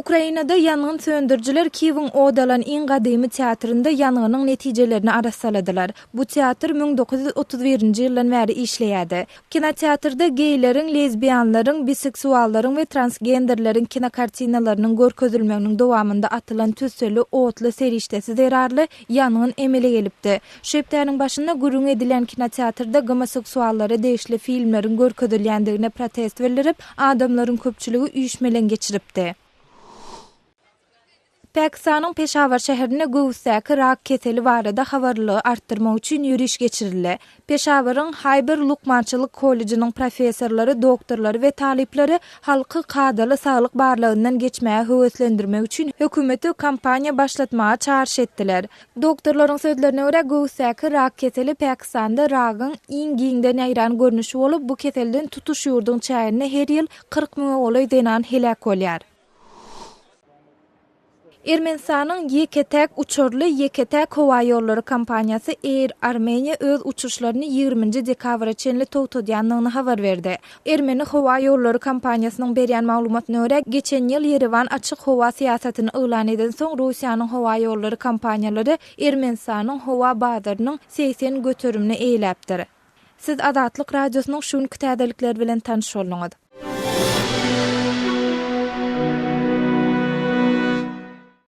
Ukrainada yanğın söndürücüler Kiev'in odalan iň gadymy teatrynda yangynyň netijelerini araşdyrdylar. Bu teatr 1931-nji ýyldan bäri işleýärdi. Kinoteatrda geýleriň, lezbiýanlaryň, biseksuallaryň we transgenderleriň kinokartinalarynyň görkezilmeginiň dowamında atylan tüsseli otly serişdesi zerarly yangyň emele gelipdi. Şepdäniň başynda gürrüň edilen kinoteatrda homoseksuallary deýişli filmleriň görkezilýändigine protest bildirip, adamlaryň köpçüligi üýşmelen geçiripdi. Pakistanyň Peşawar şäherine göwüstäki rak keseli barada habarlygy artdyrmak üçin ýürüş geçirildi. Peşawaryň Hayber Lukmançylyk kollejining professorlary, doktorlary we talipleri halky kadaly saglyk barlygyndan geçmäge höweslendirmek üçin hökümeti kampaniýa başlatmaga çağrış etdiler. Doktorlaryň sözlerine görä göwüstäki rak keseli Pakistanda ragyň iň giňden aýran görnüşi bolup, bu keselden tutuş ýurdun çäýine her ýyl 40 000 olay denan helak bolýar. Ermenistanyň Yeketek uçurly Yeketek howa ýollary kompaniýasy Air Armenia öz uçuşlaryny 20 dekabra çenli togtadýanlygyny habar berdi. Ermeni howa ýollary kompaniýasynyň berýän maglumatyna görä, geçen ýyl Yerevan açyk howa siýasatyny elan eden soň Russiýanyň howa ýollary kompaniýalary Ermenistanyň howa bazarynyň 80 götürümini eýläpdir. Siz Adatlyk radiosynyň şuň kütädelikleri bilen tanyş bolňyz.